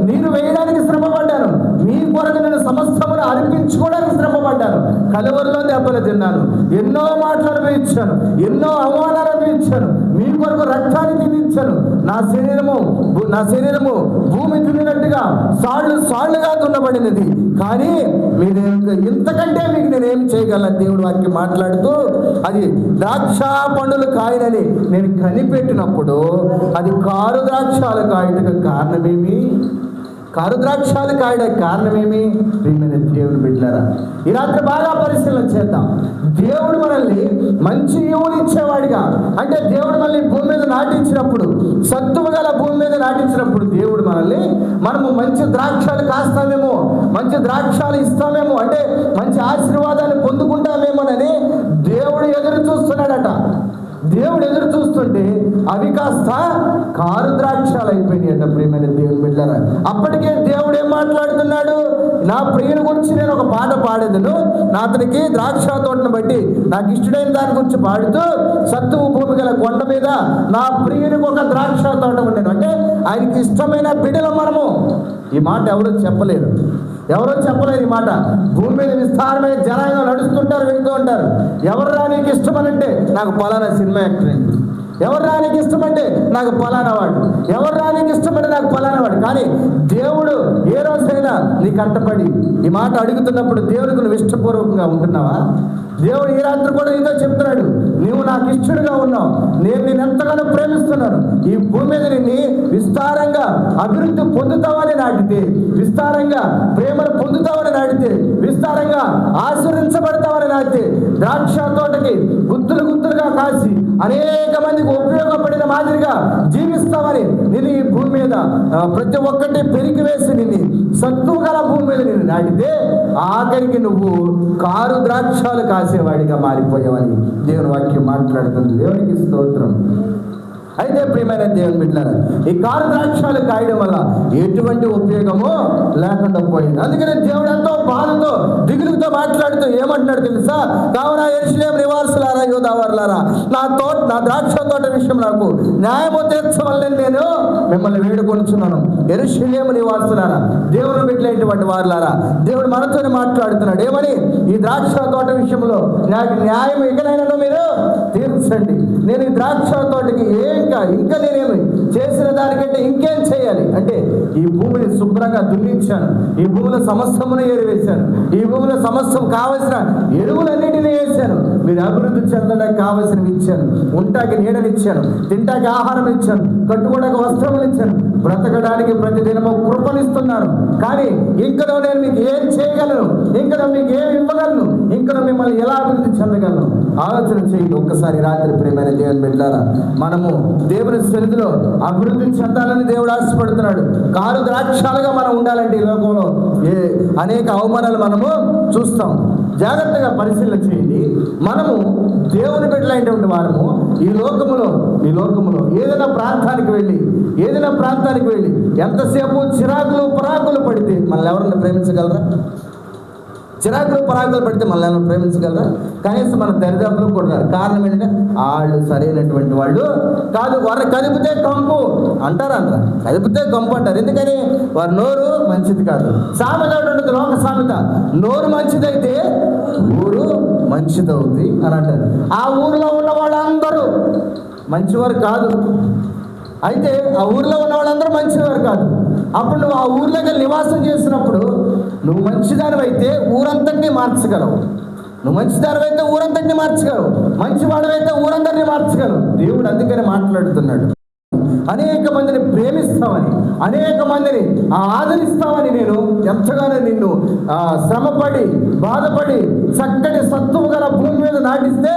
నీరు వేయడానికి శ్రమ పడ్డాను, మీ కొరకు నేను సమస్తమును అర్పించుకోవడానికి శ్రమ పడ్డాను, కలువరిలో దెబ్బలు తిన్నాను, ఎన్నో మాటలు అనుభవించాను, ఎన్నో అవమానాలు అనుభవించాను, మీ కొరకు రక్తాన్ని తినించాను, నా శరీరము భూమి దున్నినట్టుగా సాళ్ళుగా దున్నబడినది, కానీ మీరు ఇంతకంటే మీకు నేనేం చేయగలను? దేవుడు వాక్యం మాట్లాడుతూ అది ద్రాక్ష పండులు కాయనని నేను కనిపెట్టినప్పుడు అది కారు ద్రాక్షాలు కాయటకు కారణమేమి? కారు ద్రాక్షాలు కాయడానికి కారణమేమి? ప్రియమైన దేవుని బిడ్డలారా, ఈ రాత్రి బాగా పరిశీలన చేద్దాం. దేవుడు మనల్ని మంచి ఈవులు ఇచ్చేవాడిగా, అంటే దేవుడు మనల్ని భూమి మీద నాటించినప్పుడు, సత్తువ గల భూమి మీద నాటించినప్పుడు దేవుడు మనము మంచి ద్రాక్షాలు కాస్తామేమో, మంచి ద్రాక్షాలు ఇస్తామేమో, అంటే మంచి ఆశీర్వాదాన్ని పొందుకుంటామేమోనని దేవుడు ఎదురు చూస్తున్నాడట. దేవుడు ఎదురు చూస్తుంటే అవి కాస్త కారు ద్రాక్షాలు అయిపోయినాయి అంట. ప్రియమైన దేవుని బిడ్డలారా, అప్పటికే దేవుడు ఏం మాట్లాడుతున్నాడు? నా ప్రియుని గురించి నేను ఒక పాట పాడేదను, నా అతనికి ద్రాక్ష తోటను బట్టి నాకు ఇష్టమైన దాని గురించి పాడుతూ, సత్తువు భూమి గల కొండ మీద నా ప్రియునికి ఒక ద్రాక్ష తోట ఉండేది. అంటే ఆయనకి ఇష్టమైన బిడ్డలు మనము. ఈ మాట ఎవరో చెప్పలేరు ఈ మాట. భూమి మీద విస్తారమైన జనాంగం నడుస్తుంటారు, వెళ్తూ ఉంటారు. ఎవరు నీకు ఇష్టమనంటే నాకు పలానా సినిమా యాక్టర్ అండి, ఎవరు నీకు ఇష్టమంటే నాకు పలానా వాడు, ఎవరు నీకు ఇష్టమంటే నాకు పలానా వాడు. కానీ దేవుడు ఏ రోజైనా నీకు అంటపడి ఈ మాట అడుగుతున్నప్పుడు దేవుడికి నువ్వు ఇష్టపూర్వకంగా ఉంటున్నావా? దేవుడు ఈ రాత్రి కూడా నీతో చెప్తున్నాడు, నువ్వు నాకు ఇష్టడుగా ఉన్నావు, నేను నేను ఎంతగానో ప్రేమిస్తున్నాను, ఈ భూమి మీద నిన్ను విస్తారంగా అభివృద్ధి పొందుతావని నాటితే, విస్తారంగా ప్రేమను పొందుతావని నాటితే, విస్తారంగా ఆశీర్వించబడతావని నాటితే, ద్రాక్ష తోటకి గుత్తులుగా కాసి అనేక మందికి ఉపయోగపడిన మాదిరిగా జీవిస్తామని నేను ఈ భూమి మీద ప్రతి ఒక్కటి పెరిగి వేసి నిన్ను సత్తువ గల భూమి మీద నేను నాటితే, ఆఖరికి నువ్వు కారు ద్రాక్షాలు కాసేవాడిగా మారిపోయావని దేవుని వాక్యం మాట్లాడుతుంది. దేవునికి స్తోత్రం. అయితే ప్రియమైన దేవుని బిడ్డలారా, ఈ కారు ద్రాక్షాలు కాయడం వల్ల ఎటువంటి ఉపయోగమో లేకుండా పోయింది. అందుకని దేవుడు ఎంతో బాధతో దిగులుతో మాట్లాడుతూ ఏమంటున్నాడు తెలుసా? కావున యెరూషలేము నివాసులారా, యూదావారులారా, నా ద్రాక్ష తోట విషయం నాకు న్యాయము తీర్చవల్లని నేను మిమ్మల్ని వేడుకొనుచున్నాను. యెరూషలేము నివాసులారా, దేవుని బిడ్డలైనటువంటి వారులారా, దేవుడు మనతోనే మాట్లాడుతున్నాడు. ఏమని? ఈ ద్రాక్ష తోట విషయంలో నాకు న్యాయం ఇకనైనా మీరు తీర్చండి. నేను ఈ ద్రాక్ష తోటకి ఇంకా నేనేమి చేసిన దానికంటే ఇంకేం చేయాలి అంటే, ఈ భూమిని శుభ్రంగా దున్నించాను, ఈ భూమిలో సమస్తమును ఏరివేశాను, ఈ భూమిలో సమస్తం కావలసిన ఎరువులన్నిటినీ వేశాను, మీరు అభివృద్ధి చెందడానికి కావలసినవి ఇచ్చాను, ఉంటాకి నీడనిచ్చాను, తింటాకి ఆహారం ఇచ్చాను, కట్టుకోవడానికి వస్త్రములు ఇచ్చాను, బ్రతకడానికి ప్రతిదినము కృపనిస్తున్నాను. కానీ ఇంకనో నేను మీకు ఏం చేయగలను, ఇంకనో మీకు ఏమి ఇవ్వగలను, ఇంకనో మిమ్మల్ని ఎలా అభివృద్ధి చెందగలను? ఆలోచన చేయండి ఒక్కసారి రాత్రి. ప్రియమైన దేవుని బిడ్డలారా, మనము దేవుని సన్నిధిలో అభివృద్ధి చెందాలని దేవుడు ఆశపడుతున్నాడు. కారు ద్రాక్షాలుగా మనం ఉండాలంటే ఈ లోకంలో అనేక అవమానాలు మనము చూస్తాం. జాగ్రత్తగా పరిశీలన చేయండి. మనము దేవుని బిడ్డలైనటువంటి వారము ఈ లోకములో ఏదైనా ప్రాంతానికి వెళ్ళి ఎంతసేపు చిరాకులు పరాకులు పడితే మనల్ని ఎవరన్నా ప్రేమించగలరా? చిరాకులు పరాకులు పడితే మనల్ని ప్రేమించగలరా? కనీసం మన దరిదాపులు కూడా. కారణం ఏంటంటే వాళ్ళు సరైనటువంటి వాళ్ళు కాదు. వారిని కదిపితే కంపు కదిపితే కంపు అంటారు. ఎందుకని? వారి నోరు మంచిది కాదు. సామెత ఉంటుంది, లోక సామెత, నోరు మంచిదైతే ఊరు మంచిదవుతుంది అని అంటారు. ఆ ఊరిలో ఉన్న వాళ్ళందరూ మంచివారు కాదు. అయితే ఆ ఊర్లో ఉన్న వాళ్ళందరూ మంచివారు కాదు. అప్పుడు నువ్వు ఆ ఊర్లోకి నివాసం చేసినప్పుడు నువ్వు మంచిదానివైతే ఊరంతటినీ మార్చగలవు. మంచివాడవైతే ఊరందరినీ మార్చగలవు. దేవుడు అందుకని మాట్లాడుతున్నాడు. అనేక మందిని ప్రేమిస్తామని, అనేక మందిని ఆదరిస్తామని నేను ఎంతగానో నిన్ను శ్రమపడి బాధపడి చక్కటి సత్తువు గల భూమి మీద నాటిస్తే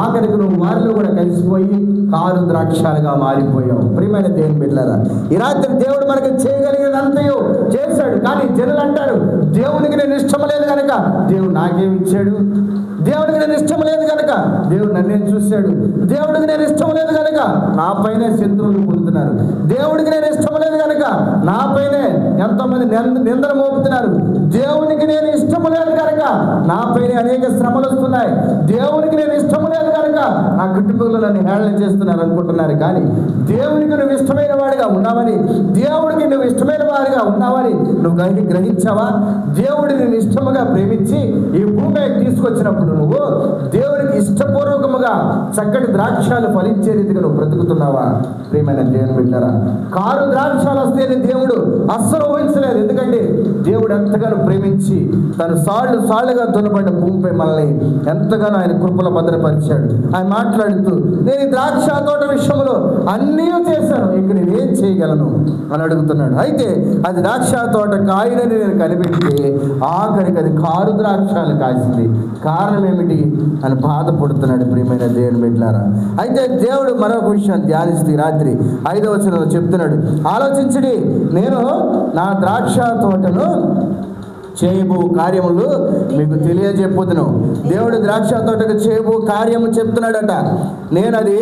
ఆఖరికి నువ్వు వారిలో కూడా కలిసిపోయి కారు ద్రాక్షాలుగా మారిపోయావు. ప్రియమైన దేవుని బిడ్డలారా, ఈ రాత్రి దేవుడు మనకి చేయగలిగినంతయో చేశాడు. కానీ జనులు అంటారు, దేవునికి నేను ఇష్టం లేదు కనుక దేవుడు నాకేమి ఇచ్చాడు? దేవుడికి నేను ఇష్టం లేదు కనుక దేవుడు నన్ను చూశాడు. దేవుడికి నేను ఇష్టం లేదు కనుక నా పైనే శత్రువులు పొందుతున్నారు. దేవుడికి నేను ఇష్టం లేదు కనుక నా పైనే ఎంతోమంది నిందలు మోపుతున్నారు. దేవునికి నేను ఇష్టం లేదు కనుక నా పైన అనేక శ్రమలు వస్తున్నాయి. దేవునికి నేను ఇష్టం లేదు కనుక నా కుటుంబంలో నన్ను హేళన చేస్తున్నారు అనుకుంటున్నారు. కానీ దేవునికి నువ్వు ఇష్టమైన వాడిగా ఉన్నావని, దేవుడికి నువ్వు ఇష్టమైన వాడిగా ఉన్నావని నువ్వు గ్రహించావా? దేవుడిని నువ్వు ఇష్టముగా ప్రేమించి ఈ భూమి తీసుకొచ్చినప్పుడు నువ్వు దేవుడికి ఇష్టపూర్వకముగా చక్కటి ద్రాక్షాలు ఫలించే రీతిగా నువ్వు బ్రతుకుతున్నావా? ప్రియమైన దేవుని బిడ్డలారా, కారు ద్రాక్షాలు వస్తేనే దేవుడు అస్సలు ఊహించలేదు. ఎందుకంటే దేవుడు ఎంతగానో ప్రేమించి తను సాళ్ళుగా దున్నబడిన భూమిపై మనల్ని ఎంతగానో ఆయన కృపలో భద్రపరిచాడు. ఆయన మాట్లాడుతూ నేను ఈ ద్రాక్ష తోట విషయంలో అన్నీ చేశాను, ఇంక నేనేం చేయగలను అని అడుగుతున్నాడు. అయితే అది ద్రాక్ష తోట కాయనని నేను కనిపెట్టి ఆఖరికి అది కారు ద్రాక్షాలు కాసింది. కారణం ఏమిటి అని బాధపడుతున్నాడు. ప్రియమైన దేవుని బిడ్డలారా, అయితే దేవుడు మరొక విషయాన్ని ధ్యానిస్తూ రాత్రి 5వ వచనంలో చెప్తున్నాడు, ఆలోచించుడి, నేను నా ద్రాక్ష తోటను చేయబో కార్యములు మీకు తెలియజెప్పుదును. దేవుడు ద్రాక్ష తోటకు చేయబో కార్యము చెప్తున్నాడట. నేను అది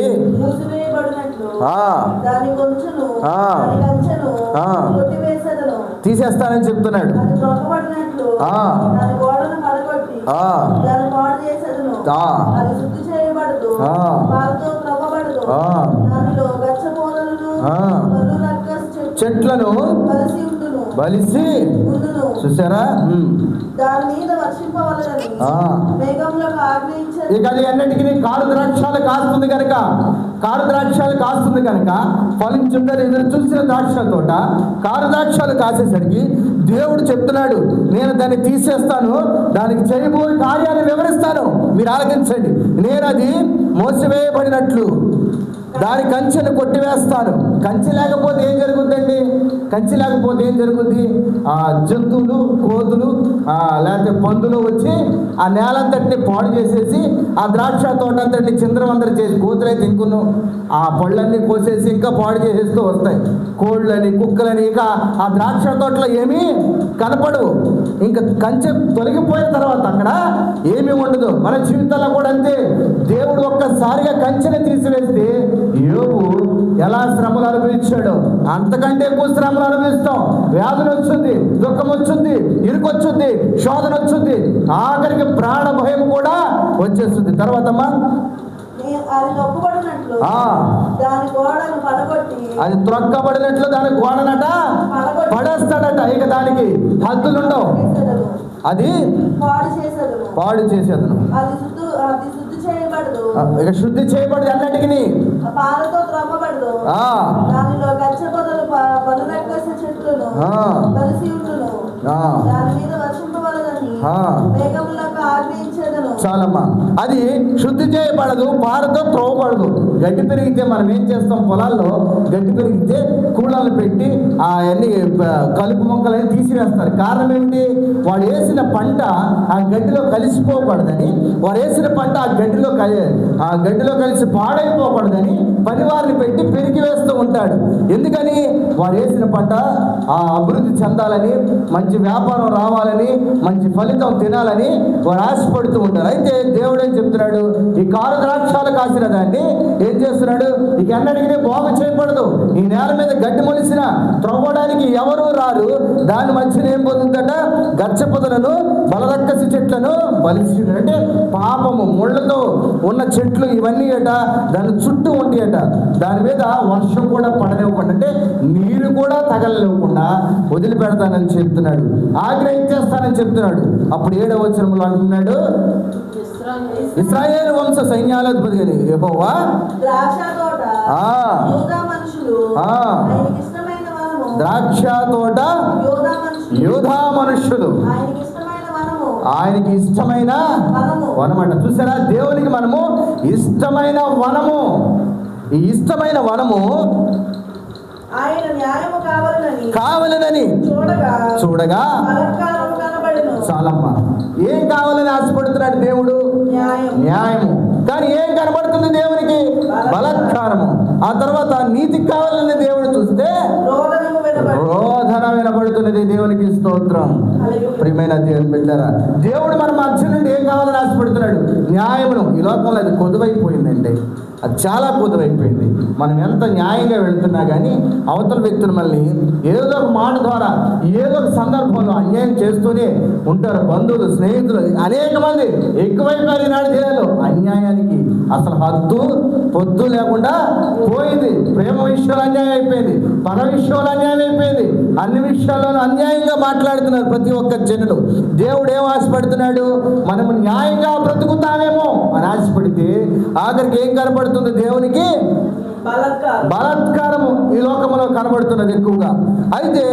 తీసేస్తానని చెప్తున్నాడు. చెట్లను బలిసి చూసారా, ఇక అది అన్నిటికీ కారు ద్రాక్షాలు కాస్తుంది కనుక ఫలించుందని ఎదురు చూసిన ద్రాక్ష తోట కారు ద్రాక్షాలు కాసేసరికి దేవుడు చెప్తున్నాడు, నేను దాన్ని తీసేస్తాను, దానికి చేయబోయే కార్యాన్ని వివరిస్తాను, మీరు ఆలకించండి. నేను అది మోసివేయబడినట్లు దాని కంచెను కొట్టివేస్తాను. కంచె లేకపోతే ఏం జరుగుద్దండి? కంచె లేకపోతే ఏం జరుగుద్ది? ఆ జంతువులు, కోతులు, లేకపోతే పందులు వచ్చి ఆ నేలంతటిని పాడు చేసేసి ఆ ద్రాక్ష తోట అంతటిని చిందరవందర చేసి, కోతులైతే ఇంకును ఆ పళ్ళన్నీ కోసేసి ఇంకా పాడు చేసేస్తూ వస్తాయి. కోళ్ళని, కుక్కలని, ఇక ఆ ద్రాక్ష తోటలో ఏమీ కనపడవు. ఇంకా కంచె తొలగిపోయిన తర్వాత అక్కడ ఏమీ ఉండదు. మన జీవితాల్లో కూడా అంతే. దేవుడు ఒక్కసారిగా కంచెని తీసివేస్తే యోబు ఎలా శ్రమలు అనుభవించాడో అంతకంటే ఎక్కువ శ్రమలు అనుభవిస్తాం. వ్యాధులు వచ్చింది, దుఃఖం వచ్చింది, ఇరుకొచ్చుంది, శోధన వచ్చింది, ఆఖరికి ప్రాణ భయం కూడా వచ్చేస్తుంది. తర్వాత అది త్రొక్కబడినట్లు దాని గోడనట పడేస్తాడట. ఇక దానికి హద్దులుండవు. అది పాడు చేసేదను. ఇక శుద్ధి చేయబడి అన్నిటికీ పాలతో త్రమ్మబడదు. దానిలో గచ్చపొదలు చెట్లను కలిసి ఉండును. దాని మీద వర్షింపవలదని మేఘములకు ఆజ్ఞయించెదను. చాలమ్మా, అది శుద్ధి చేయబడదు, పారతో త్రోవబడదు. గడ్డి పెరిగితే మనం ఏం చేస్తాం? పొలాల్లో గడ్డి పెరిగితే కూడలు పెట్టి అవన్నీ కలుపు మొక్కలని తీసివేస్తారు. కారణం ఏమిటి? వాడు వేసిన పంట ఆ గడ్డిలో కలిసిపోకూడదని, వాడు వేసిన పంట ఆ గడ్డిలో కలిసి పాడైపోకూడదని పనివారిని పెట్టి పెరిగి వేస్తూ ఉంటాడు. ఎందుకని? వాడు వేసిన పంట ఆ అభివృద్ధి చెందాలని, మంచి వ్యాపారం రావాలని, మంచి ఫలితం తినాలని వాడు ఆశపడుతూ ఉంటారు. అయితే దేవుడు ఏం చెప్తున్నాడు? ఈ కారు ద్రాక్షాలు కాసిన దాన్ని ఏం చేస్తున్నాడు? ఇక ఎన్నటికీ బాగు చేయకూడదు. ఈ నేల మీద గడ్డి మొలిసిన త్రవ్వడానికి ఎవరు రారు. దాని మధ్యన ఏం పొందుతుందట? గచ్చపొదలను, బలరక్కసి చెట్లను బలిసి, అంటే పాపము, ముళ్ళతో ఉన్న చెట్లు ఇవన్నీ అట దాని చుట్టూ ఉండి అట దాని మీద వర్షం కూడా పడనివ్వకుండా, అంటే నీరు కూడా తగలనివ్వకుండా వదిలిపెడతానని చెప్తున్నాడు. ఆగ్రహించేస్తానని చెప్తున్నాడు. అప్పుడు 7వ వచనంలో అంటున్నాడు, ఇశ్రాయేలు వంశ సైన్యాధిపతి అని యెహోవా ద్రాక్ష తోట యూదా మనుష్యులు ఆయనకి ఇష్టమైన వనమాట. చూసారా, దేవునికి మనము ఇష్టమైన వనము. ఈ ఇష్టమైన వనము కావాలనని చూడగా చాలమ్మా. ఏం కావాలని ఆశపడుతున్నాడు దేవుడు? న్యాయము. కానీ ఏం కనబడుతుంది దేవునికి? బలాత్కారము. ఆ తర్వాత నీతికి కావాలని దేవుడు చూస్తే రోదన వినబడుతున్నది. దేవునికి స్తోత్రం. ప్రియమైన దేవుని బిడ్డలారా, దేవుడు మన మధ్య నుండి ఏం కావాలని ఆశపడుతున్నాడు? న్యాయమును. ఈ లోకంలో అది కొదువైపోయిందండి, అది చాలా కొదువైపోయింది. మనం ఎంత న్యాయంగా వెళుతున్నా కానీ అవతల వ్యక్తులు మళ్ళీ ఏదో ఒక మాట ద్వారా ఏదో ఒక సందర్భంలో అన్యాయం చేస్తూనే ఉంటారు. బంధువులు, స్నేహితులు అనేక మంది ఎక్కువైపోయారు ఈనాడు జిల్లాలో. అన్యాయానికి అసలు హద్దు పొద్దు లేకుండా పోయింది. ప్రేమ విషయాలు అన్యాయం అయిపోయింది, పద విషయాలు అన్యాయం అయిపోయింది, అన్ని విషయాల్లోనూ అన్యాయంగా మాట్లాడుతున్నారు ప్రతి ఒక్క జనులు. దేవుడు ఏం ఆశపడుతున్నాడు? మనము న్యాయంగా బ్రతుకుతామేమో అని ఆశపడితే ఆఖరికి ఏం కనబడుతుంది? దేవునికి బలాత్కారము ఈ లోకంలో కనబడుతున్నది ఎక్కువగా. అయితే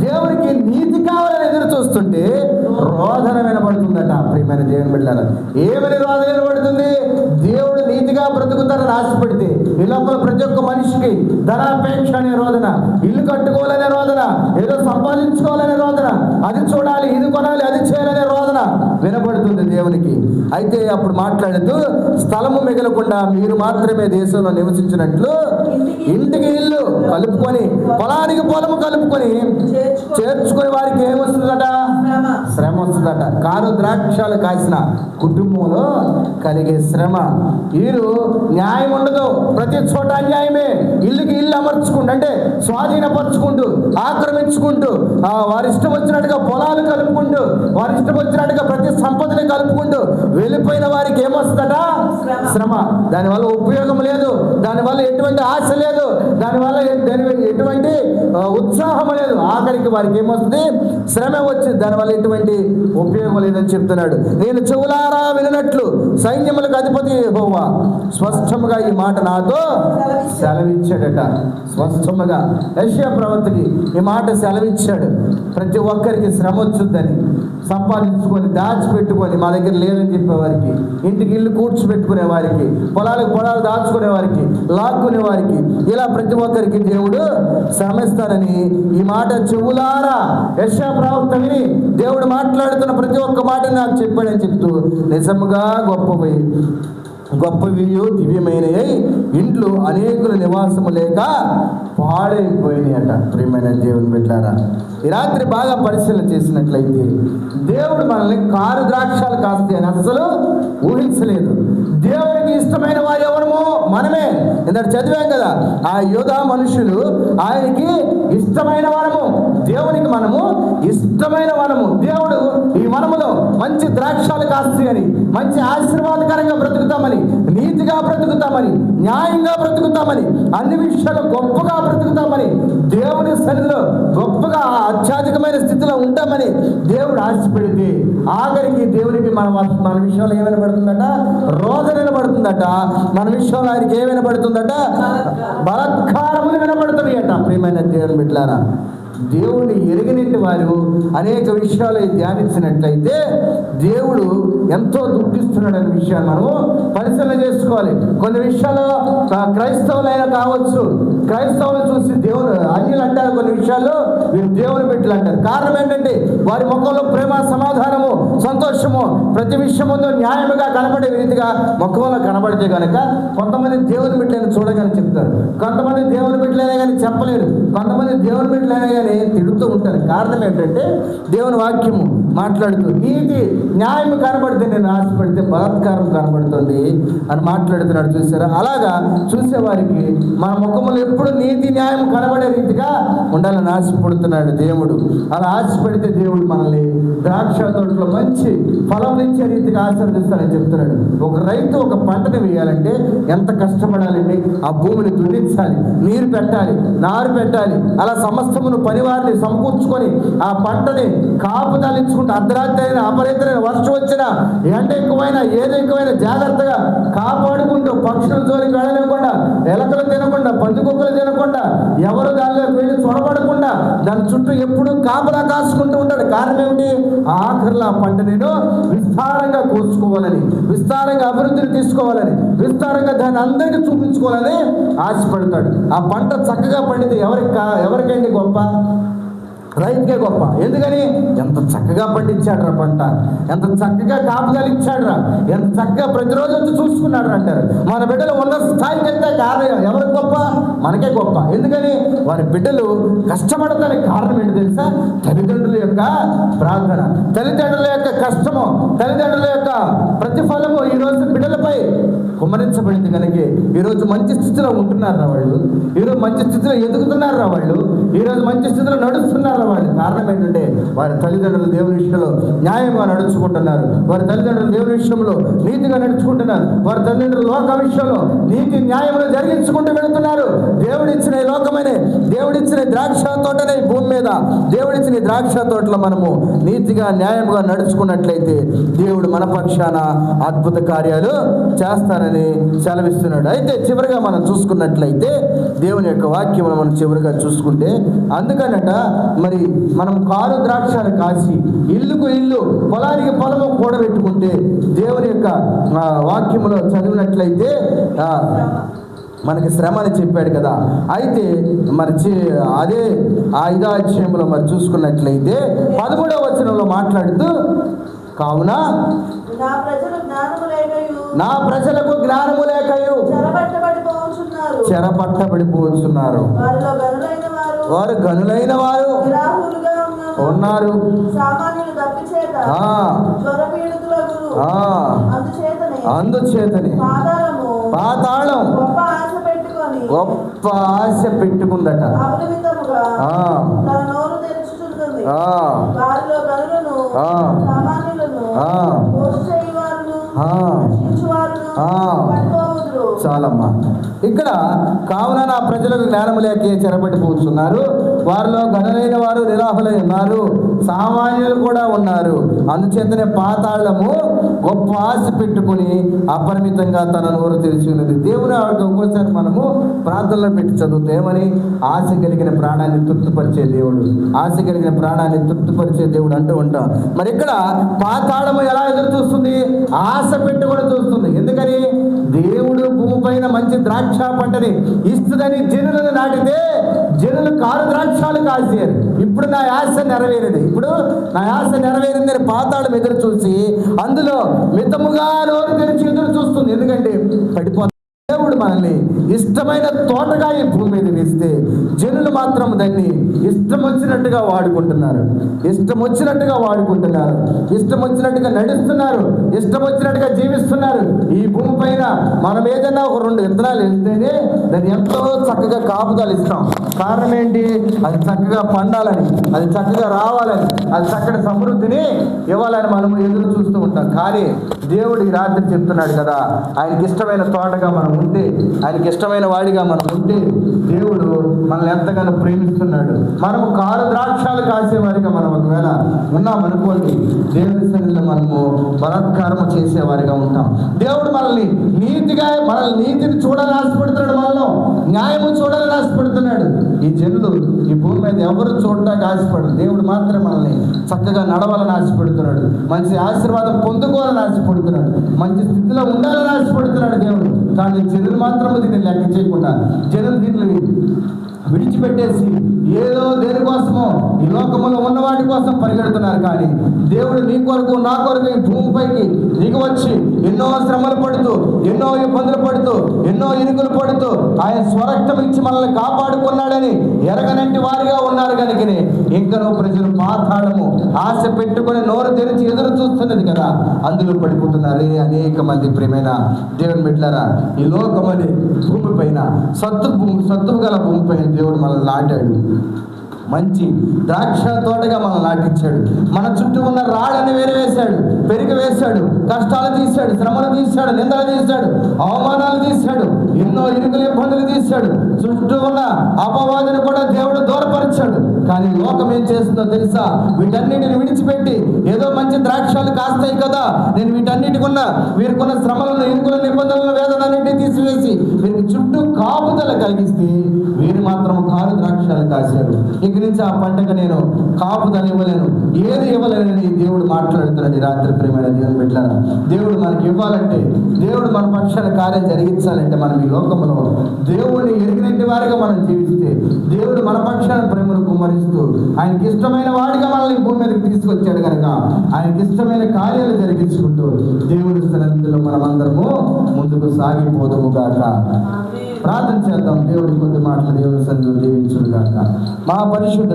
దేవునికి నీతి కావాలని ఎదురు చూస్తుంటే రోదన వినబడుతుందట. ప్రియమైన దేవుని బిడ్డలారా, ఏమని రోదన వినబడుతుంది? దేవుడు నీతిగా బ్రతుకుతారని ఆశపడితే ఈ లోపల ప్రతి ఒక్క మనిషికి ధనాపేక్ష అనే రోదన, ఇల్లు కట్టుకోవాలనే రోదన, ఏదో సంపాదించుకోవాలనే రోదన, అది చూడాలి, ఇది కొనాలి, అది చేయాలనే రోదన వినబడుతుంది దేవునికి. అయితే అప్పుడు మాట్లాడుతూ స్థలము మిగలకుండా మీరు మాత్రమే దేశంలో నివసించినట్లు ఇంటికి ఇల్లు కలుపుకొని, పొలానికి పొలము కలుపుకొని చేర్చుకునే వారికి ఏమొస్తుందట? శ్రమ వస్తుందట. కారు ద్రాక్షాలు కాసిన కుటుంబంలో కలిగే శ్రమ. వీరు న్యాయం ఉండదు, ప్రతి చోట అన్యాయమే. ఇల్లుకి ఇల్లు అమర్చుకుంటూ, అంటే స్వాధీనపరుచుకుంటూ, ఆక్రమించుకుంటూ, వారి ఇష్టం వచ్చినట్టుగా పొలాలు కలుపుకుంటూ, వారి ఇష్టం వచ్చినట్టుగా ప్రతి సంపదని కలుపుకుంటూ వెళ్ళిపోయిన వారికి ఏమొస్తుందట? శ్రమ. దానివల్ల ఉపయోగం లేదు, దానివల్ల ఎటువంటి ఆశ లేదు, దానివల్ల ఎటువంటి ఉత్సాహం లేదు. ఆఖరికి వారికి ఏమొస్తుంది? శ్రమ వచ్చింది. దానివల్ల ఎటువంటి ఉపయోగం లేదని చెప్తున్నాడు. నేను చెవులారా వినట్లు సైన్యములకు అధిపతి యెహోవా స్పష్టముగా ఈ మాట నాతో సెలవిచ్చాడట. స్పష్టముగా యెషయా ప్రవక్తకి ఈ మాట సెలవిచ్చాడు. ప్రతి ఒక్కరికి శ్రమ వచ్చుద్దని, సంపాదించుకొని దాచిపెట్టుకొని మా దగ్గర లేదని చెప్పేవారికి, ఇంటికి ఇల్లు కూర్చిపెట్టుకునే వారికి, పొలాలకు పొలాలు దాచుకునే వారికి, లాక్కునే వారికి, ఇలా ప్రతి ఒక్కరికి దేవుడు శ్రమిస్తానని ఈ మాట చెవులారా యెషయా ప్రవక్త విని దేవుడు మాట్లాడుతున్న ప్రతి ఒక్క మాట నాకు చెప్పాడని చెప్తూ నిజముగా గొప్పవియు దివ్యమైనవి ఇంట్లో అనేకుల నివాసము లేక పాడైపోయినాయి అట. ప్రియమైన దేవుని బిడ్డలారా, ఈ రాత్రి బాగా పరిశీలన చేసినట్లయితే దేవుడు మనల్ని కారు ద్రాక్షాలు కాస్తాయి అని అస్సలు ఊహించలేదు. దేవునికి ఇష్టమైన వారు ఎవరమో మనమే. ఇందాక చదివాం కదా, ఆ యోధా మనుషులు ఆయనకి ఇష్టమైన వారము, దేవునికి మనము ఇష్టమైన వనము. దేవుడు ఈ వనములో మంచి ద్రాక్షాలు కాస్తాయని, మంచి ఆశీర్వాదకరంగా బ్రతుకుతామని, నీతిగా బ్రతుకుతామని, న్యాయంగా బ్రతుకుతామని, అన్ని విషయాలు గొప్పగా బ్రతుకుతామని, దేవుని సన్నిధిలో గొప్పగా అత్యాధికమైన స్థితిలో ఉంటామని దేవుడు ఆశపెడితే ఆఖరికి దేవునికి మన విషయంలో ఏమైనా పడుతుందట? రోదన వినబడుతుందట. మన విషయంలో ఆయనకి ఏమైనా పడుతుందట? బలాత్కారములు వినబడుతున్నాయట. ప్రియమైన దేవుని బిడ్డలారా, దేవుని ఎరిగినట్టు వారు అనేక విషయాలు ధ్యానించినట్లయితే దేవుడు ఎంతో దుఃఖిస్తున్నాడనే విషయాన్ని మనము పరిశీలన చేసుకోవాలి. కొన్ని విషయాల్లో క్రైస్తవులైనా కావచ్చు, క్రైస్తవులు చూసి దేవుడు అన్యులు అంటారు, కొన్ని విషయాల్లో వీరు దేవుని బిడ్డలు అంటారు. కారణం ఏంటంటే వారి ముఖంలో ప్రేమ, సమాధానము, సంతోషము, ప్రతి విషయముందు న్యాయముగా కనబడే రీతిగా ముఖంలో కనబడితే కనుక కొంతమంది దేవుని బిడ్డలను చూడగానే చెప్తారు, కొంతమంది దేవుని బిడ్డలైనా కానీ చెప్పలేరు, కొంతమంది దేవుని బిడ్డలైనా కానీ తిడుతూ ఉంటారు. కారణం ఏంటంటే దేవుని వాక్యము మాట్లాడుతూ నీతి న్యాయం కనబడితే నేను ఆశపడితే బలాత్కారం కనబడుతుంది అని మాట్లాడుతున్నాడు. చూసారా? అలాగా చూసేవారికి మన ముఖములు ఎప్పుడు నీతి న్యాయం కనబడే రీతిగా ఉండాలని ఆశపడుతున్నాడు దేవుడు. అలా ఆశపడితే దేవుడు మనల్ని ద్రాక్ష తోటలో మంచి ఫలం ఇచ్చే రీతిగా ఆశీర్వదిస్తానని చెప్తున్నాడు. ఒక రైతు ఒక పంటను వేయాలంటే ఎంత కష్టపడాలండి? ఆ భూమిని దున్నించాలి, నీరు పెట్టాలి, నారు పెట్టాలి, అలా సమస్తమును పనివారిని సమకూర్చుకొని ఆ పంటని కాపుదలించుకుంటూ అర్ధరాత్రి అయినా అపరితమైన వర్షం వచ్చినా ఎండ ఎక్కువైనా ఏది ఎక్కువైనా జాగ్రత్తగా కాపాడుకుంటూ పక్షుల జోలికి వెళ్ళనివ్వకుండా, ఎలకలు తినకుండా, పందికొక్కలు తినకుండా, ఎవరు దానిలో వెళ్ళి చొరబడకుండా దాని చుట్టూ ఎప్పుడు కాపలా కాసుకుంటూ ఉంటాడు. కారణం ఏమిటి? ఆఖరిలో ఆ పంట నేను విస్తారంగా కోసుకోవాలని, విస్తారంగా అభివృద్ధిని తీసుకోవాలని, విస్తారంగా దాన్ని అందరికీ చూపించుకోవాలని ఆశపడతాడు. ఆ పంట చక్కగా పండితే ఎవరికండి గొప్ప? రైతుకే గొప్ప. ఎందుకని? ఎంత చక్కగా పండించాడు రా పంట, ఎంత చక్కగా కాపుదలు ఇచ్చాడు రా, ఎంత చక్కగా ప్రతిరోజు వచ్చి చూసుకున్నాడు అంటారు. మన బిడ్డలు ఉన్న స్థాయికి వెళ్తే కారణం ఎవరికి గొప్ప? మనకే గొప్ప. ఎందుకని? వారి బిడ్డలు కష్టపడటానికి కారణం ఏంటి తెలుసా? తల్లిదండ్రుల యొక్క ప్రార్థన, తల్లిదండ్రుల యొక్క కష్టము, తల్లిదండ్రుల యొక్క ప్రతిఫలము ఈరోజు బిడ్డలపై కుమ్మరించబడింది కనుక ఈరోజు మంచి స్థితిలో ఉంటున్నారా వాళ్ళు, ఈరోజు మంచి స్థితిలో ఎదుగుతున్నారా వాళ్ళు, ఈరోజు మంచి స్థితిలో నడుస్తున్నారా వాళ్ళు. కారణం ఏంటంటే వారి తల్లిదండ్రులు దేవుని విషయంలో న్యాయంగా నడుచుకుంటున్నారు, వారి తల్లిదండ్రులు దేవుని విషయంలో నీతిగా నడుచుకుంటున్నారు, వారి తల్లిదండ్రులు లోక విషయంలో నీతి న్యాయములు జరిగించుకుంటూ వెళుతున్నారు. దేవుడిచ్చిన ఈ లోకమైన, దేవుడిచ్చిన ద్రాక్ష తోటనే ఈ భూమి మీద, దేవుడిచ్చిన ద్రాక్ష తోటలో మనము నీతిగా న్యాయంగా నడుచుకున్నట్లయితే దేవుడు మన పక్షాన అద్భుత కార్యాలు చేస్తానని సెలవిస్తున్నాడు. అయితే చివరిగా మనం చూసుకున్నట్లయితే దేవుని యొక్క వాక్యం మనం చివరిగా చూసుకుంటే, అందుకనట మరి మనం కారు ద్రాక్షాలు కాసి ఇల్లుకు ఇల్లు పొలానికి పొలము కూడబెట్టుకుంటే దేవుని యొక్క వాక్యములో చదివినట్లయితే మనకి శ్రమ అని చెప్పాడు కదా. అయితే మరి అదే 5వ అధ్యాయంలో మరి చూసుకున్నట్లయితే 13వ వచనంలో మాట్లాడుతూ, కావున నా ప్రజలకు జ్ఞానము లేకయు చెరపట్టబడిపోతున్నారు, వారు గనులైన వారు ఉన్నారు, అందుచేతనే పాతాళం గొప్ప ఆశ పెట్టుకుందట. చాలమ్మా. ఇక్కడ కావున నా ప్రజలకు జ్ఞానము లేకే చెరబడిపోతున్నారు, వారిలో గనులైన వారు నిరాహులై ఉన్నారు, సామాన్యులు కూడా ఉన్నారు, అందుచేతనే పాతాళము గొప్ప ఆశ పెట్టుకుని అపరిమితంగా తన నోరు తెరిచి ఉన్నది. దేవుని ఒక్కోసారి మనము ప్రార్థనలో పెట్టి చదువుతామని ఆశ కలిగిన ప్రాణాన్ని తృప్తిపరిచే దేవుడు, ఆశ కలిగిన ప్రాణాన్ని తృప్తిపరిచే దేవుడు అంటూ ఉంటాం. మరి ఇక్కడ పాతాళము ఎలా ఎదురు చూస్తుంది? ఆశ పెట్టి కూడా చూస్తుంది. ఎందుకని? దేవుడు భూమి పైన మంచి ద్రాక్ష పంటని ఇస్తుందని జనులను నాటితే జనులు కారు ద్రాక్షాలు కాసారు. ఇప్పుడు నా ఆశ నెరవేరింది, ఇప్పుడు నా ఆశ నెరవేరిందని పాతాళం ఎదురు చూసి అందులో మితముగా నోరు తెరిచి ఎదురు చూస్తుంది. ఎందుకంటే పడిపోతుంది. దేవుడు మనల్ని ఇష్టమైన తోటగా ఈ భూమి మీద వేస్తే జనులు మాత్రం దాన్ని ఇష్టం వచ్చినట్టుగా వాడుకుంటున్నారు, ఇష్టం వచ్చినట్టుగా వాడుకుంటున్నారు, ఇష్టం వచ్చినట్టుగా నడుస్తున్నారు, ఇష్టం వచ్చినట్టుగా జీవిస్తున్నారు. ఈ భూమి పైన మనం ఏదైనా ఒక 2 విత్తనాలు వేస్తేనే దాన్ని ఎంతో చక్కగా కాపుదలు ఇస్తాం. కారణం ఏంటి? అది చక్కగా పండాలని, అది చక్కగా రావాలని, అది చక్కటి సమృద్ధిని ఇవ్వాలని మనం ఎదురు చూస్తూ ఉంటాం. కానీ దేవుడు ఈ రాత్రి చెప్తున్నాడు కదా, ఆయనకి ఇష్టమైన తోటగా మనం ఉంటే, ఆయనకి ఇష్టమైన వాడిగా మనం ఉంటే దేవుడు మనల్ని ఎంతగానో ప్రేమిస్తున్నాడు. మనము కారు ద్రాక్షాలు కాసేవారిగా మనం ఒకవేళ ఉన్నామనుకోండి, దేవుడి సన్నిధిలో మనము బలాత్కారము చేసేవారిగా ఉంటాం. దేవుడు మనల్ని నీతిని చూడాలని ఆశపడుతున్నాడు, మనలో న్యాయము చూడాలని ఆశపడుతున్నాడు. ఈ జనులు ఈ భూమి మీద ఎవరు చూడడానికి ఆశపడరు, దేవుడు మాత్రమే మనల్ని చక్కగా నడవాలని ఆశపడుతున్నాడు, మంచి ఆశీర్వాదం పొందుకోవాలని ఆశపడుతున్నాడు, మంచి స్థితిలో ఉండాలని ఆశపడుతున్నాడు దేవుడు. కానీ జనులు మాత్రం దీన్ని లెక్క చేయకుండా జనులు దీన్ని విడిచిపెట్టేసి ఏదో దేనికోసమో ఈ లోకములో ఉన్న వాటి కోసం పరిగెడుతున్నారు. కానీ దేవుడు నీ కొరకు నా కొరకు ఈ భూమిపైకి దిగి వచ్చి ఎన్నో శ్రమలు పడుతూ, ఎన్నో ఇబ్బందులు పడుతూ, ఎన్నో ఇరుకులు పడుతూ ఆయన స్వరక్తం ఇచ్చి మనల్ని కాపాడుకున్నాడని ఎరగనంటి వారిగా ఉన్నారు. కనుకనే ఇంకనో ప్రజలు పాతాళము ఆశ పెట్టుకుని నోరు తెరిచి ఎదురు చూస్తున్నది కదా, అందులో పడిపోతున్నారు అనేక మంది. ప్రియమైన దేవుని బిడ్డలారా, ఈ లోకమని భూమి పైన సత్తు గల భూమి పైన దేవుడు మనల్ని నాటాడు, మంచి ద్రాక్ష తోటగా మనం నాటించాడు. మన చుట్టూ ఉన్న రాళ్ళని వేసాడు, పెరిగి వేశాడు, కష్టాలు తీశాడు, శ్రమలు తీశాడు, నిందలు తీశాడు, అవమానాలు తీశాడు, ఎన్నో ఇరుకులు ఇబ్బందులు తీశాడు, చుట్టూ ఉన్న అపవాదిని కూడా దేవుడు దూరపరిచాడు. కానీ లోకం ఏం చేస్తుందో తెలుసా? వీటన్నిటిని విడిచిపెట్టి ఏదో మంచి ద్రాక్షాలు కాస్తాయి కదా, నేను వీరికున్న శ్రమలను, ఇరుకులను, నిబంధనలను, వేదనన్నింటినీ తీసివేసి వీరికి చుట్టూ కాపుదల కలిగిస్తే వీరు మాత్రం కారు ద్రాక్షాలు కాశారు. ఇక నుంచి ఆ పంటకు నేను కాపుదల ఇవ్వలేను, ఏది ఇవ్వలేనని దేవుడు మాట్లాడుతున్నాడు ఈ రాత్రి. ప్రేమైన దేవుని బిడ్డలారా, దేవుడు మనకి ఇవ్వాలంటే, దేవుడు మన పక్షాన కార్యం జరిగించాలంటే, మనం ఈ లోకంలో దేవుడిని ఎరిగినట్టు వారిగా మనం జీవిస్తే, దేవుడు మన పక్షాన ప్రేమను కుమ్మరిస్తూ ఆయనకి ఇష్టమైన వాడిగా మనల్ని భూమి మీదకి తీసుకొచ్చాడు కనుక ఆయనకి ఇష్టమైన కార్యాలు జరిగించుకుంటూ దేవుడి సన్నిధిలో మనమందరము ముందుకు సాగిపోదుము గాక. ప్రార్థన చేద్దాం. దేవుడి కొద్ది మాటలు దేవుని సన్నిధిలో దీవించును గాక. మా పరిశుద్ధ